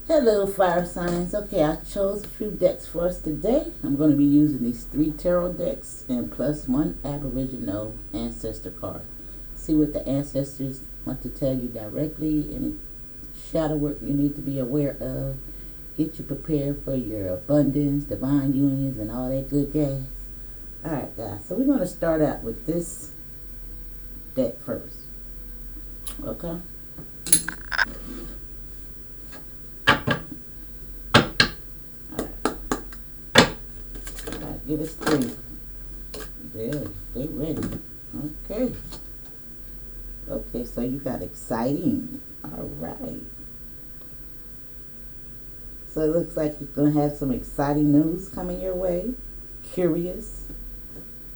Hello, fire signs. Okay, I chose a few decks for us today. I'm going to be using these 3 tarot decks and plus 1 Aboriginal ancestor card. See what the ancestors want to tell you directly, any shadow work you need to be aware of, get you prepared for your abundance, divine unions, and all that good gas. Alright, guys, so we're going to start out with this deck first. Okay? Give us 3. There, stay ready. Okay. Okay, so you got exciting. Alright. So it looks like you're going to have some exciting news coming your way. Curious.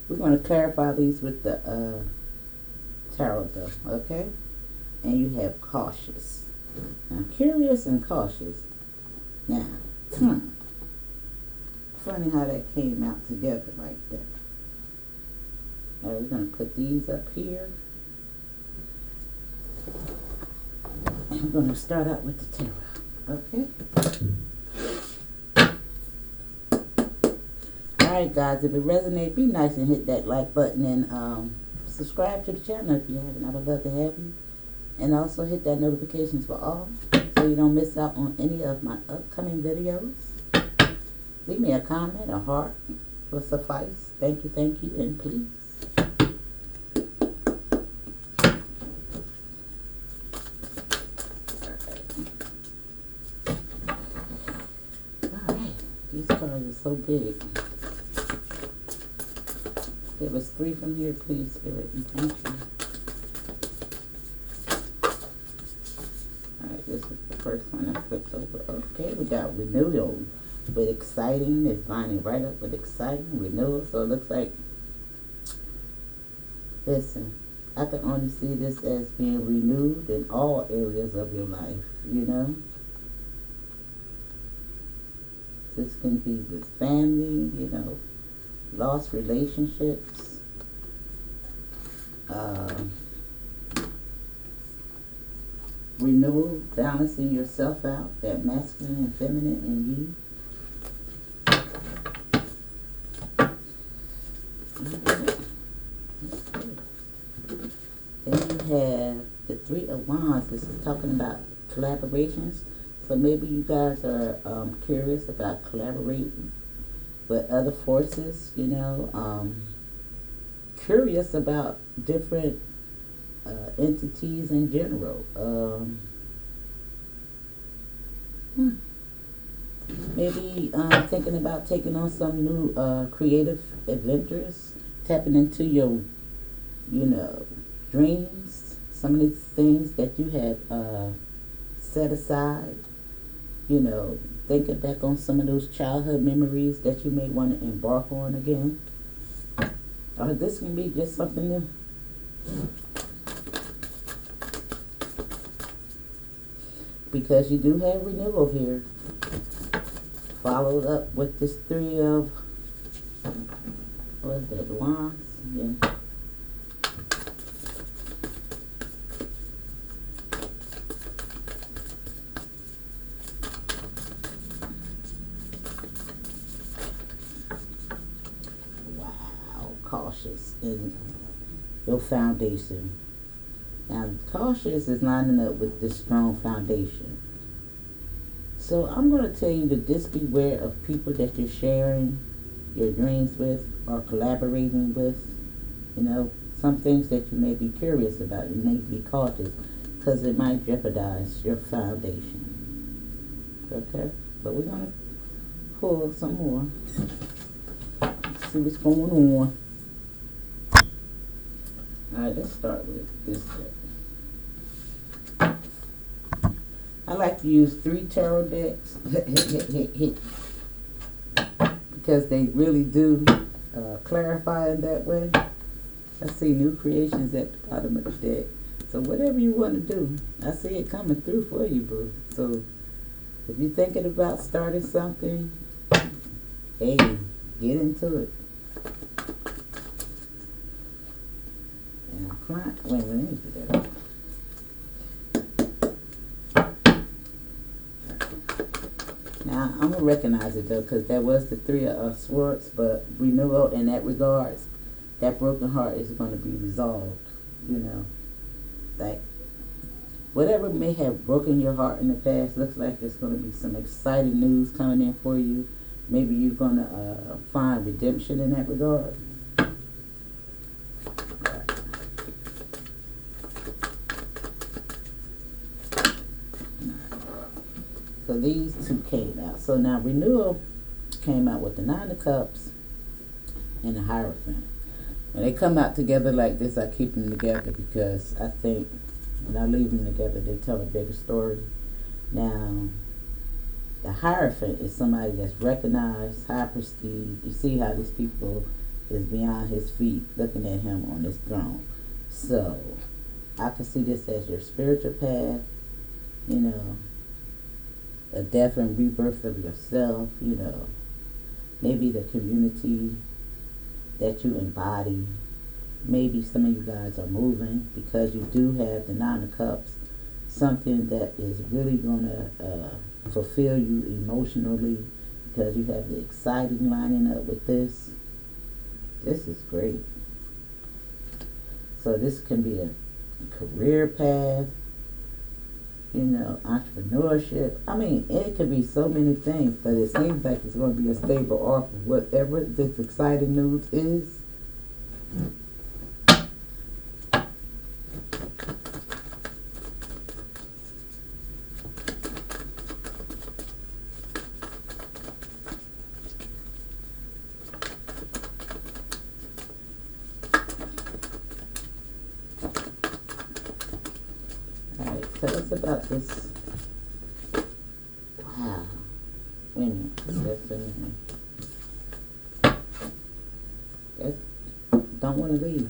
We're going to clarify these with the tarot though, okay? And you have cautious. Now, curious and cautious. Now, funny how that came out together like that. Alright, we're going to put these up here. And we're going to start out with the tarot. Okay? Alright, guys, if it resonates, be nice and hit that like button and subscribe to the channel if you haven't. I would love to have you. And also hit that notifications for all so you don't miss out on any of my upcoming videos. Leave me a comment, a heart will suffice. Thank you, and please. Alright, these cards are so big. Give us 3 from here, please, Spirit, and thank you. Alright, this is the first one I flipped over. Okay, we got renewal. With exciting, it's lining right up with exciting, renewal. So it looks like, listen, I can only see this as being renewed in all areas of your life, you know. This can be with family, you know, lost relationships, renewal, balancing yourself out, that masculine and feminine in you. Then you have the 3 of Wands. This is talking about collaborations. So maybe you guys are curious about collaborating with other forces, you know, curious about different entities in general. Maybe thinking about taking on some new creative adventures, tapping into your, you know, dreams, some of these things that you have set aside, you know, thinking back on some of those childhood memories that you may want to embark on again. Or this can be just something new. Because you do have renewal here. Followed up with this 3 of, what is that, Wands? Yeah. Wow, cautious in your foundation. Now, cautious is lining up with this strong foundation. So I'm going to tell you to just beware of people that you're sharing your dreams with or collaborating with. You know, some things that you may be curious about, you may be cautious because it might jeopardize your foundation. Okay? But we're going to pull some more. Let's see what's going on. Alright, let's start with this deck. I like to use 3 tarot decks because they really do clarify in that way. I see new creations at the bottom of the deck. So whatever you want to do, I see it coming through for you, boo. So if you're thinking about starting something, hey, get into it. Now, wait, let me do that. I'm gonna recognize it though, because that was the Three of Swords. But renewal in that regards, that broken heart is going to be resolved. You know, like whatever may have broken your heart in the past, looks like there's going to be some exciting news coming in for you. Maybe you're going to find redemption in that regard. So these two came out. So now renewal came out with the Nine of Cups and the Hierophant. When they come out together like this, I keep them together because I think when I leave them together, they tell a bigger story. Now, the Hierophant is somebody that's recognized, high prestige. You see how these people is beyond his feet looking at him on this throne. So, I can see this as your spiritual path, you know, a death and rebirth of yourself, you know, maybe the community that you embody. Maybe some of you guys are moving because you do have the Nine of Cups, something that is really going to fulfill you emotionally because you have the exciting lining up with this. This is great. So this can be a career path, you know, entrepreneurship. I mean, it could be so many things, but it seems like it's going to be a stable offer, whatever this exciting news is. Alright, tell us about this. Wow. Wait a minute. That's don't want to leave.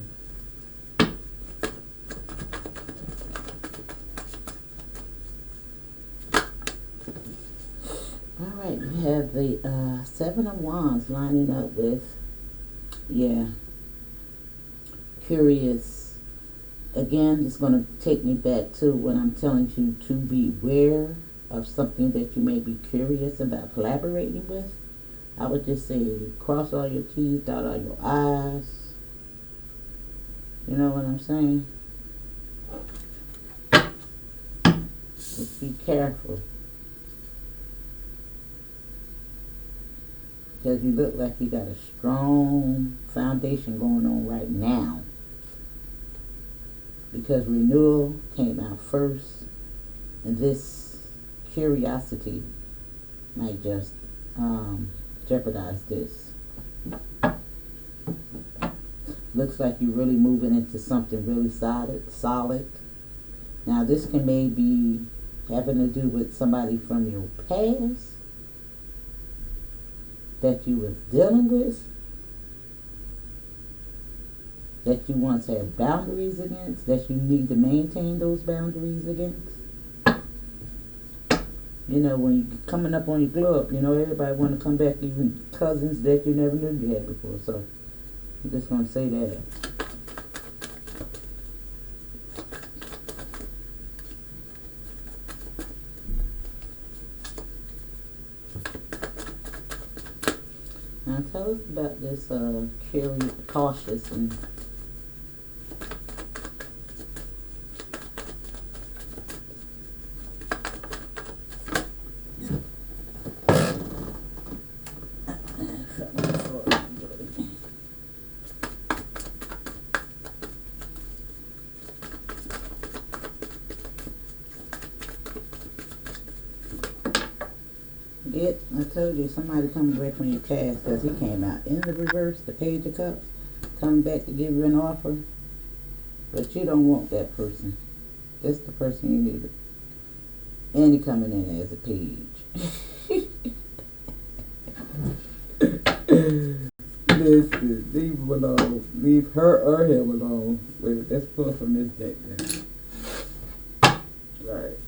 Alright, we have the Seven of Wands lining up with, curious. Again, it's going to take me back to when I'm telling you to beware of something that you may be curious about collaborating with. I would just say cross all your T's, dot all your I's. You know what I'm saying? Just be careful. Because you look like you got a strong foundation going on right now. Because renewal came out first. And this curiosity might just jeopardize this. Looks like you're really moving into something really solid. Now this can maybe having to do with somebody from your past that you was dealing with, that you once had boundaries against, that you need to maintain those boundaries against. You know, when you're coming up on your glow up, you know, everybody want to come back, even cousins that you never knew you had before. So, I'm just going to say that. Now, tell us about this cautious and I told you, somebody coming back from your past, because he came out in the reverse, the Page of Cups, coming back to give you an offer, but you don't want that person. That's the person you need. And he coming in as a page. Listen, leave him alone. Leave her or him alone. Wait, let's pull from this deck then. Right.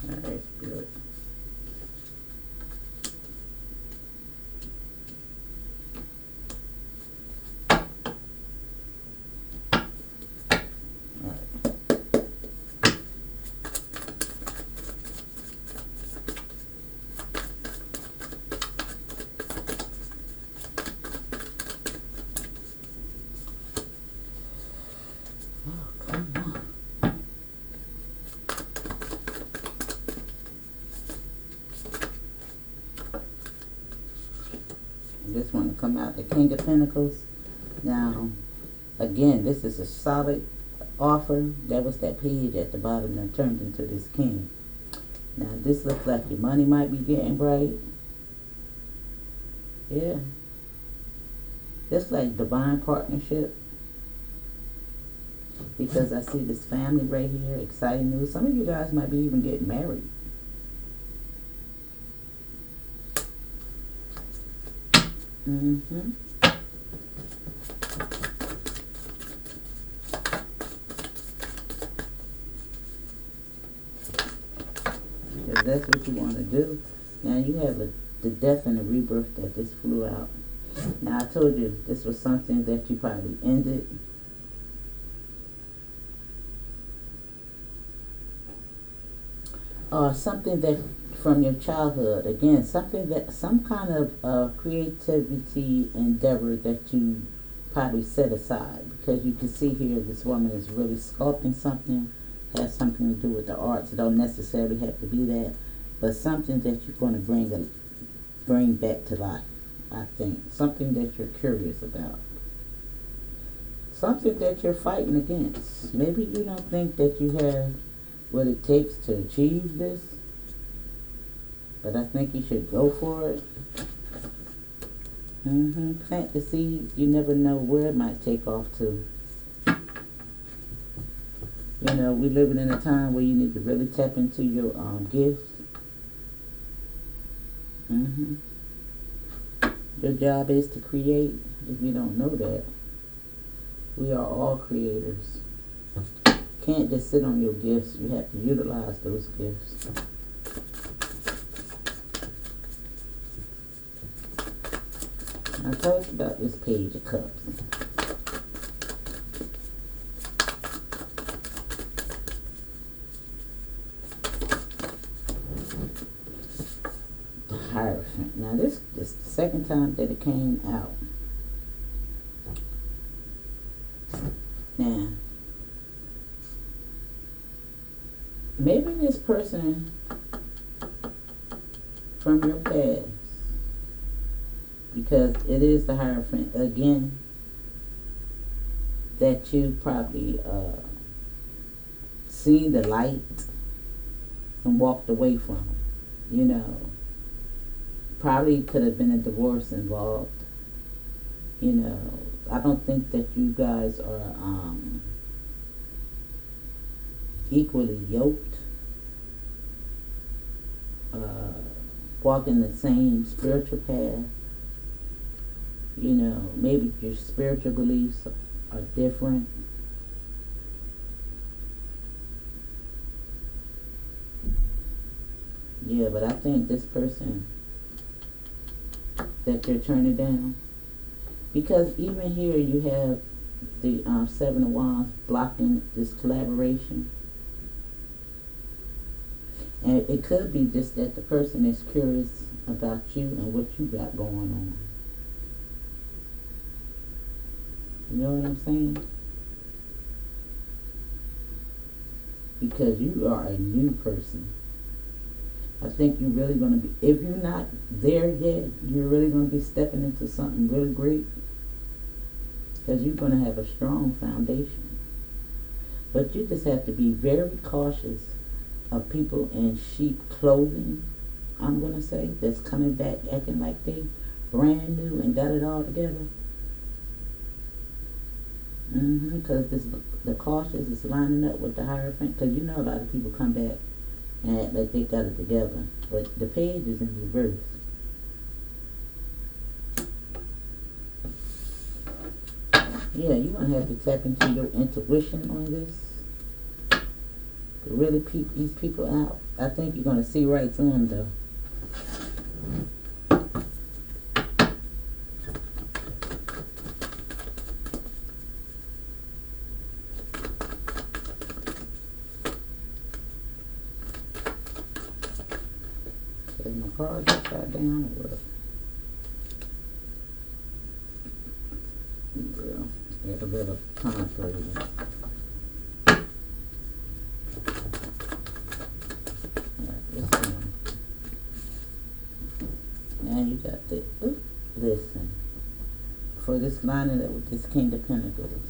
Alright, good. this one to come out, the King of Pentacles. Now, again, this is a solid offer. That was that page at the bottom that turned into this king. Now, this looks like your money might be getting right. Yeah. Just like divine partnership. Because I see this family right here, exciting news. Some of you guys might be even getting married. Mm-hmm. Because that's what you want to do. Now you have the death and the rebirth that just flew out. Now I told you this was something that you probably ended. Or something that from your childhood. Again, something that, some kind of creativity endeavor that you probably set aside. Because you can see here this woman is really sculpting something. Has something to do with the arts. It don't necessarily have to be that. But something that you're going to bring back to life. I think. Something that you're curious about. Something that you're fighting against. Maybe you don't think that you have what it takes to achieve this. But I think you should go for it. Plant the seeds. You never know where it might take off to. You know, we're living in a time where you need to really tap into your gifts. Your job is to create. If you don't know that, we are all creators. Can't just sit on your gifts. You have to utilize those gifts. I told you about this Page of Cups. The Hierophant. Now this is the second time that it came out. Now, maybe this person from your past, because it is the Hierophant again, that you probably seen the light and walked away from. You know, probably could have been a divorce involved. You know, I don't think that you guys are equally yoked, walking the same spiritual path. You know, maybe your spiritual beliefs are different. Yeah, but I think this person that you're turning down, because even here you have the Seven of Wands blocking this collaboration. And it could be just that the person is curious about you and what you got going on. You know what I'm saying? Because you are a new person. I think you're really going to be, if you're not there yet, you're really going to be stepping into something really great. Because you're going to have a strong foundation. But you just have to be very cautious of people in sheep clothing, I'm going to say, that's coming back acting like they brand new and got it all together. Because the cautious is lining up with the Hierophant. Because you know a lot of people come back and act like they got it together. But the page is in reverse. Yeah, you're going to have to tap into your intuition on this. To really peep these people out. I think you're going to see right through them though. Is my cards upside down or what? Well, got a bit of contrary. This one. Now you got the, listen. but it's lining up with this King of Pentacles.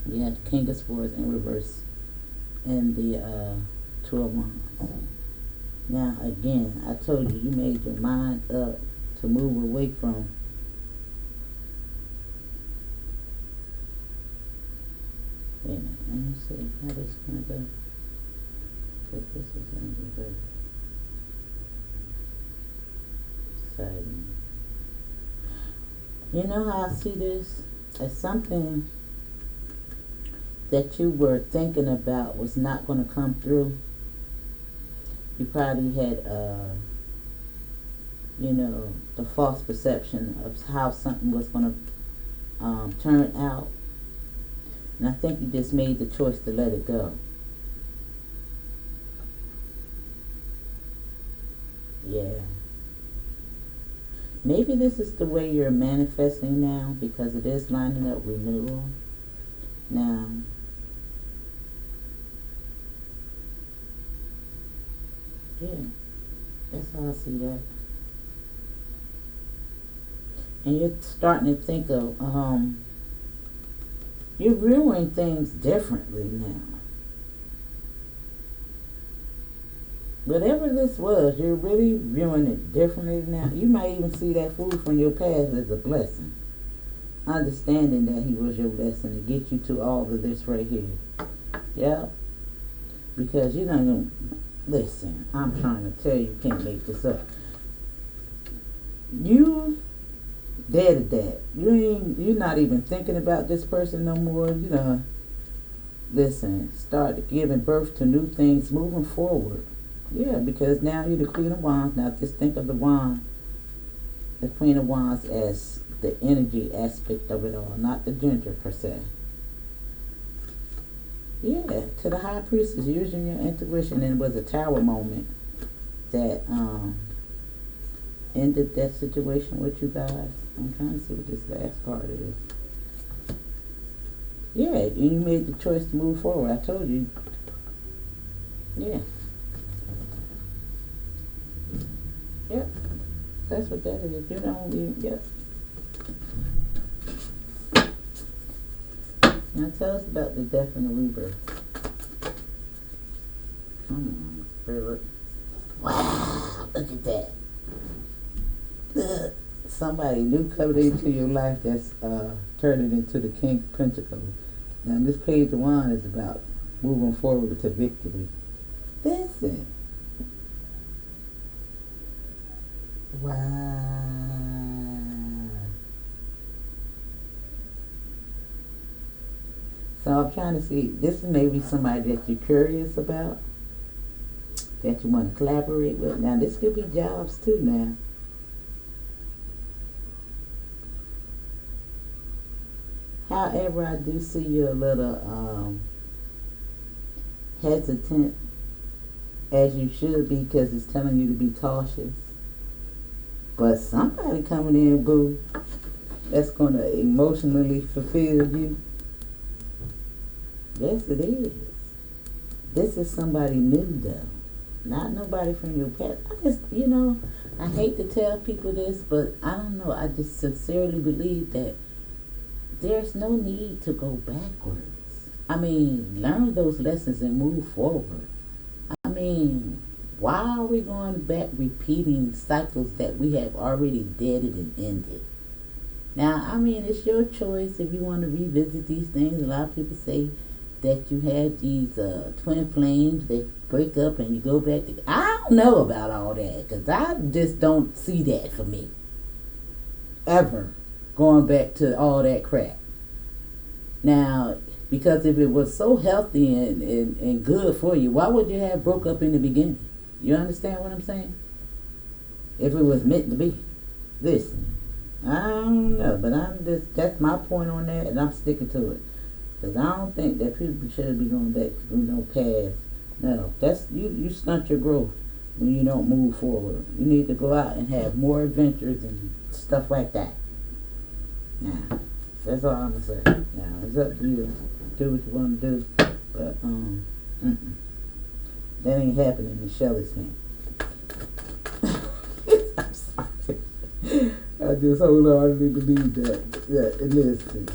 You have the King of Swords in reverse and the Two of Wands. Now, again, I told you, you made your mind up to move away from wait a minute, let me see how this is going to go. Because this is in reverse. Exciting. You know how I see this? As something that you were thinking about was not going to come through. You probably had, you know, the false perception of how something was going to turn out. And I think you just made the choice to let it go. Yeah. Maybe this is the way you're manifesting now, because it is lining up renewal. Now, yeah, that's how I see that. And you're starting to think of, you're viewing things differently now. Whatever this was, you're really viewing it differently now. You might even see that fool from your past as a blessing. Understanding that he was your blessing to get you to all of this right here. Yeah. Because you don't listen, I'm trying to tell you, you can't make this up. You dead at that. You're not even thinking about this person no more. You know, listen, start giving birth to new things moving forward. Yeah, because now you're the Queen of Wands. Now just think of the wand, the Queen of Wands, as the energy aspect of it all, not the gender per se. Yeah, to the High Priestess, using your intuition, and it was a tower moment that ended that situation with you guys. I'm trying to see what this last card is. Yeah, you made the choice to move forward. I told you. Yeah. Yep. That's what that is. You don't even, yep. Now tell us about the death and the rebirth. Come on, Spirit. Wow, look at that. Somebody new coming into your life that's turning into the King of Pentacles. Now this Page of Wands is about moving forward to victory. Listen. Wow. So I'm trying to see, this is maybe somebody that you're curious about, that you want to collaborate with. Now this could be jobs too now. However, I do see you a little hesitant, as you should be, because it's telling you to be cautious. But somebody coming in, boo, that's going to emotionally fulfill you. Yes, it is. This is somebody new, though. Not nobody from your past. I just, you know, I hate to tell people this, but I don't know. I just sincerely believe that there's no need to go backwards. I mean, learn those lessons and move forward. I mean, why are we going back repeating cycles that we have already deaded and ended? Now, I mean, it's your choice if you want to revisit these things. A lot of people say that you have these twin flames that break up and you go back to... I don't know about all that, because I just don't see that for me. Ever. Going back to all that crap. Now, because if it was so healthy and good for you, why would you have broke up in the beginning? You understand what I'm saying? If it was meant to be. Listen, I don't know, but that's my point on that, and I'm sticking to it. Because I don't think that people should be going back to no past. No, that's you stunt your growth when you don't move forward. You need to go out and have more adventures and stuff like that. Now, that's all I'm gonna say. Now, it's up to you. Do what you want to do, but that ain't happening in Shelly's hand. I'm sorry. just wholeheartedly believe that and listen.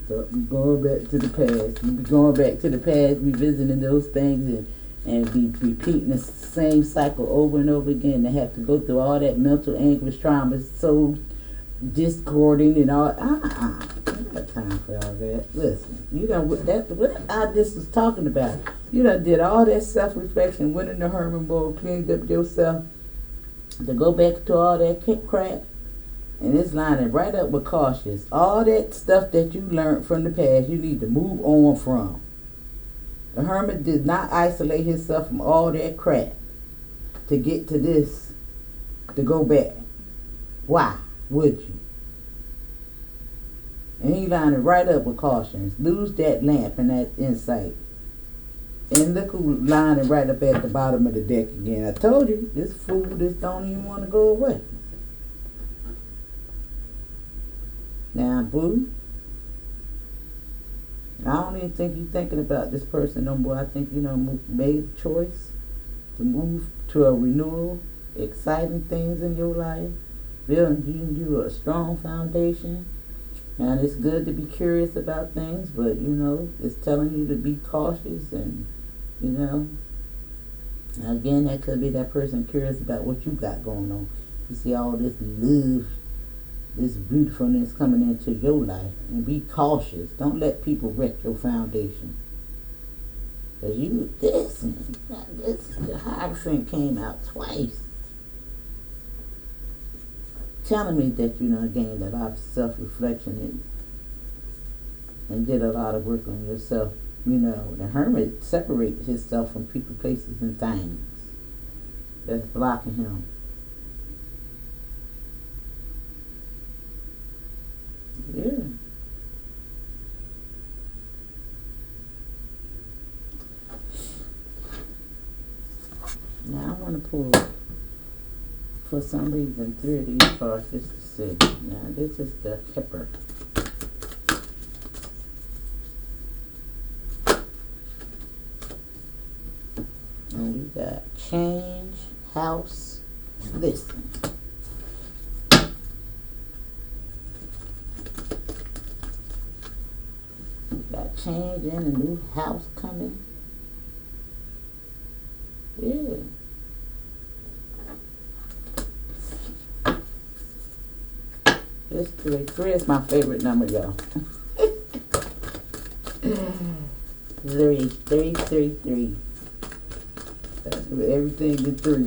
We going back to the past. We be going back to the past, revisiting those things and be repeating the same cycle over and over again. They have to go through all that mental anguish, trauma, so discording and all. I ain't got time for all that. Listen, you know what I just was talking about. You done did all that self-reflection, went in the hermit mode, cleaned up yourself, to go back to all that crap. And it's lining right up with cautious. All that stuff that you learned from the past, you need to move on from. The hermit did not isolate himself from all that crap to get to this, to go back. Why would you? And he lined it right up with cautions. Lose that lamp and that insight. And look who lined it right up at the bottom of the deck again. I told you, this fool just don't even want to go away. Now, boo, I don't even think you're thinking about this person no more. I think you made the choice to move to a renewal, exciting things in your life, building you a strong foundation. And it's good to be curious about things, but it's telling you to be cautious and again, that could be that person curious about what you got going on. You see all this love, this beautifulness coming into your life, and be cautious. Don't let people wreck your foundation. Because this Hierophant came out twice, telling me that gained a lot of self-reflection and did a lot of work on yourself. The hermit separates himself from people, places, and things that's blocking him. Yeah. Now I want to pull, for some reason, 3 of these cards just to see. Now this is the Kipper. And you got change, house, listen. You got change and a new house coming. Yeah. This 3 is my favorite number, y'all. 3. Everything to 3.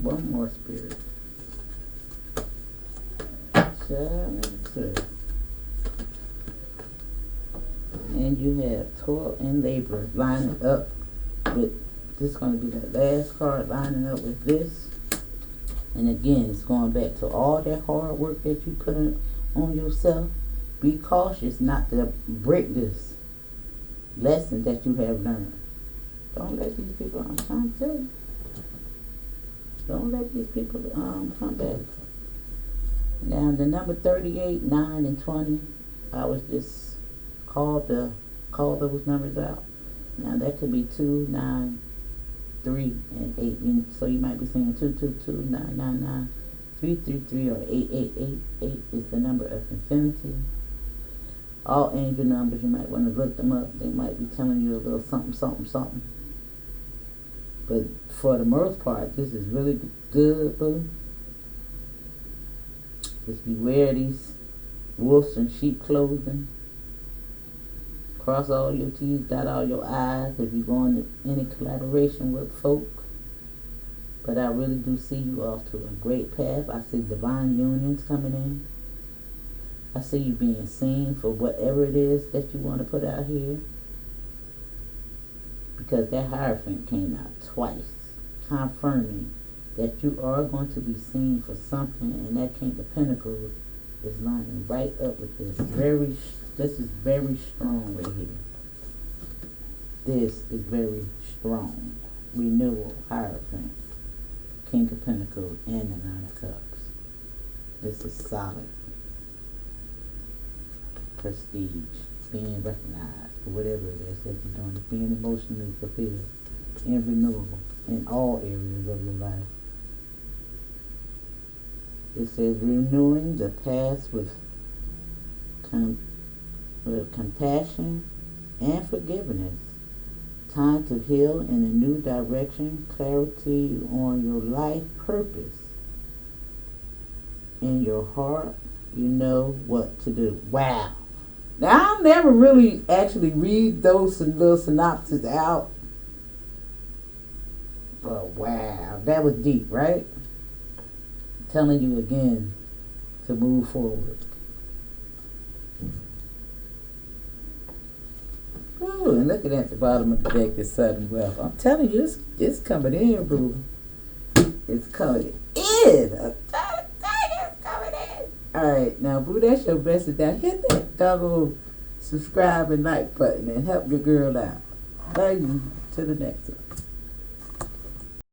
One more spirit. 7. And you have toil and labor lining up with this. Is going to be that last card lining up with this. And again, it's going back to all that hard work that you put on yourself. Be cautious not to break this lesson that you have learned. Don't let these people, I'm trying to tell you, don't let these people come back. Now the number 38, 9, and 20, I was just called those numbers out. Now that could be 2, 9, 3, and 8. So you might be saying 2, 2, 2, 9, 9, 9, 3, 3, 3, or 8, 8, 8. 8 is the number of infinity. All angel numbers, you might want to look them up. They might be telling you a little something, something, something. But for the most part, this is really good, boo. Just beware these wolves in sheep clothing. Cross all your T's, dot all your I's if you're going to any collaboration with folk. But I really do see you off to a great path. I see divine unions coming in. I see you being seen for whatever it is that you want to put out here. Because that Hierophant came out twice, confirming that you are going to be seen for something, and that King of Pentacles is lining right up with this. This is very strong right here. This is very strong. Renewal, Hierophant, King of Pentacles, and the 9 of Cups. This is solid. Prestige, being recognized for whatever it is that you're doing, being emotionally fulfilled and renewable in all areas of your life. It says renewing the past with compassion and forgiveness. Time to heal in a new direction. Clarity on your life purpose. In your heart, you know what to do. Wow. Now, I never really actually read those little synopses out. But wow, that was deep, right? Telling you again to move forward. Ooh, and looking at the bottom of the deck, this sudden wealth. I'm telling you, it's coming in, boo. It's coming in. I'm trying to tell you, it's coming in. Alright, now, boo, that's your message. Now, hit that double subscribe and like button and help your girl out. Love you. To the next one.